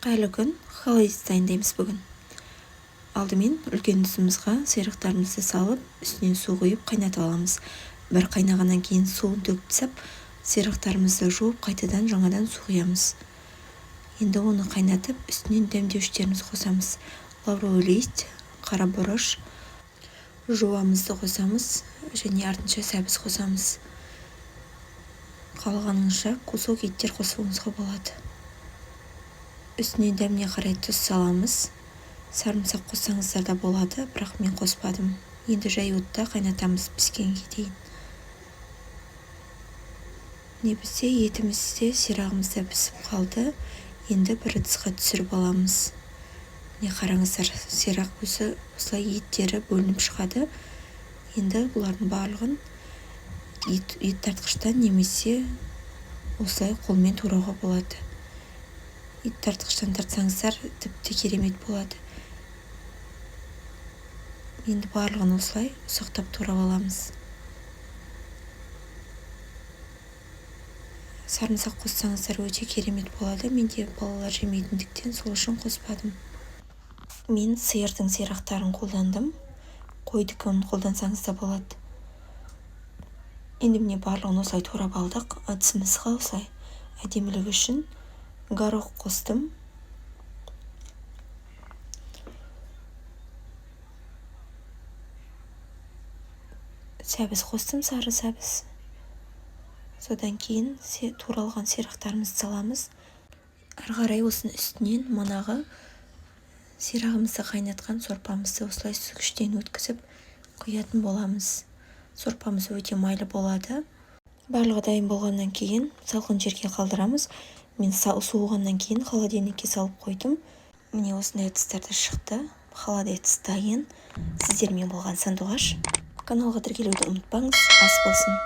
Қайырлы күн, холодец дайындаймыз бүгін. Алдымен үлкен ыдысымызға сыйрақтарымызды салып, үстінен су құйып қайната аламыз. Бір қайнағаннан кейін суын төксіп, сыйрақтарымызды жуып, қайтадан жаңадан су құямыз. Енді оны қайнатып, үстінен дәмдеуіштерімізді қосамыз. Лавровый лист, қара бұрыш, жуамызды қосамыз және артынша сәбіз қосамыз. Қалғаныңызша кусок еттер қосуыңызға болады. Үстіне дәміне қарай тұз саламыз. Сарымсақ қоссаңыздар да болады, бірақ мен қоспадым. Енді жай отта қайнатамыз піскенге дейін. Не бізде етімізде сирағымыз да пісіп қалды. Енді бір ыдысқа түсіріп аламыз. Не қараңыздар, сирақ өзі осылай еттері бөлініп шығады. Енді бұлардың барлығын ет тартқыштан немесе осылай қолмен турауға болады. Ет тартқыштан тартсаңыздар тіпті керемет болады. Енді барлығын осылай ұсақтап турап аламыз. Сарымсақ қоссаңыздар өте керемет болады. Менде балалар жемейтіндіктен сол үшін қоспадым. Мен сиырдың сирақтарын қолдандым. Қойдікін қолдансаңыз да болады. Енді міне барлығын осылай турап алдық. Ыдысымызға осылай әдемілігі үшін горох қостым. Сәбіз қостым, сары сәбіз. Содан кейін туралған сирақтарымызды саламыз. Ары қарай осының үстінен манағы сирағымызды қайнатқан сорпамызды осылай сүзгіштен өткізіп құятын боламыз. Сорпамыз өте майлы болады. Барлығы дайын болғаннан кейін салқын жерге қалдырамыз. Мен суығаннан кейін холодильникке салып қойдым. Міне осындай ыдыстарда шықты. Холодец дайын. Сіздермен болған Сандуғаш. Каналға тіркелуді ұмытпаңыз. Ас болсын.